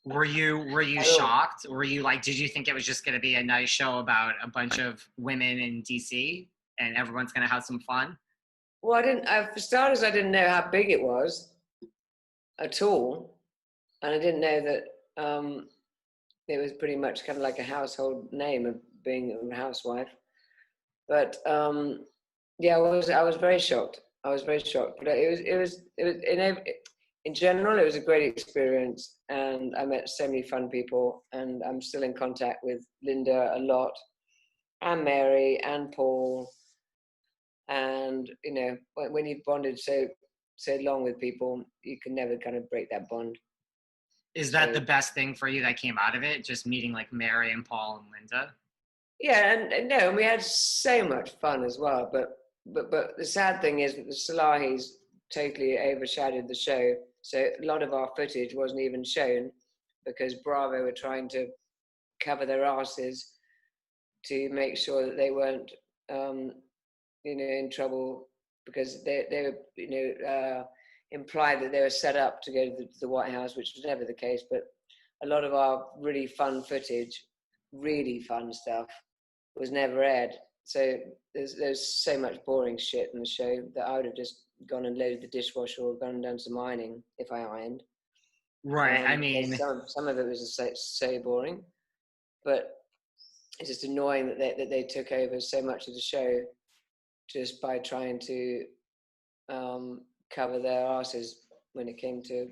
Were you I don't- shocked? Were you like, did you think it was just going to be a nice show about a bunch of women in DC and everyone's going to have some fun? Well, for starters, I didn't know how big it was at all. And I didn't know that it was pretty much kind of like a household name of being a housewife. But yeah, I was very shocked. I was very shocked. But it was in general, it was a great experience, and I met so many fun people, and I'm still in contact with Linda a lot, and Mary and Paul, and you know, when you've bonded so long with people, you can never kind of break that bond. Is that the best thing for you that came out of it? Just meeting like Mary and Paul and Linda? Yeah, and no, and we had so much fun as well. But the sad thing is that the Salahis totally overshadowed the show. So a lot of our footage wasn't even shown because Bravo were trying to cover their asses to make sure that they weren't, you know, in trouble because they were, you know, implied that they were set up to go to the White House, which was never the case. But a lot of our really fun footage, really fun stuff, was never aired. So there's so much boring shit in the show that I would have just gone and loaded the dishwasher or gone and done some ironing if I ironed. Right. I mean, some of it was just so boring, but it's just annoying that they took over so much of the show just by trying to cover their asses when it came to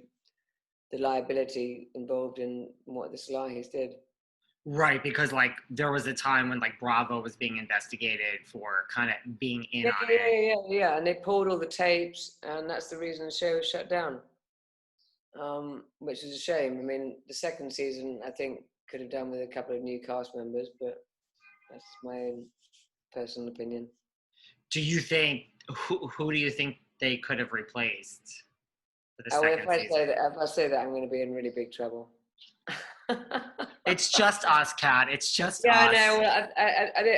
the liability involved in what the Salahis did. right, because like there was a time when like Bravo was being investigated for kind of being in on it. Yeah, and they pulled all the tapes, and that's the reason the show was shut down, which is a shame. I mean, the second season I think could have done with a couple of new cast members, but that's my own personal opinion. Do you think who do you think they could have replaced for the Oh, second season? if I say that, I'm going to be in really big trouble. It's just us, Kat. It's just Yeah, us. I know. Well,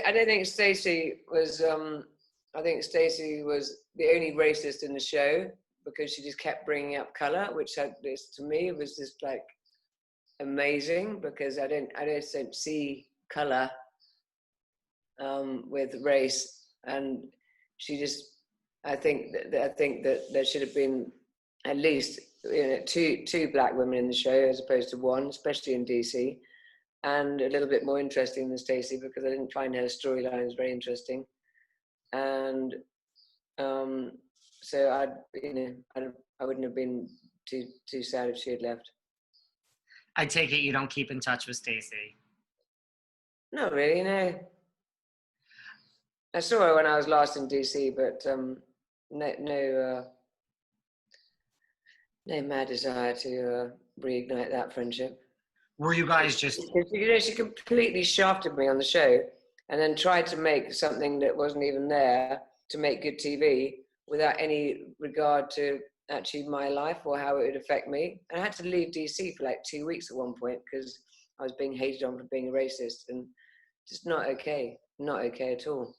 I don't think Stacie was. I think Stacie was the only racist in the show because she just kept bringing up color, which to me was just like amazing because I don't see color with race, and she just. I think that there should have been at least, you know, two black women in the show as opposed to one, especially in DC. And a little bit more interesting than Stacie because I didn't find her storylines very interesting, and so I wouldn't have been too sad if she had left. I take it you don't keep in touch with Stacie. Not really, no. I saw her when I was last in DC, but no mad desire to reignite that friendship. Were you guys just... You know, she completely shafted me on the show and then tried to make something that wasn't even there to make good TV without any regard to actually my life or how it would affect me. And I had to leave DC for like 2 weeks at one point because I was being hated on for being a racist, and just not okay. Not okay at all.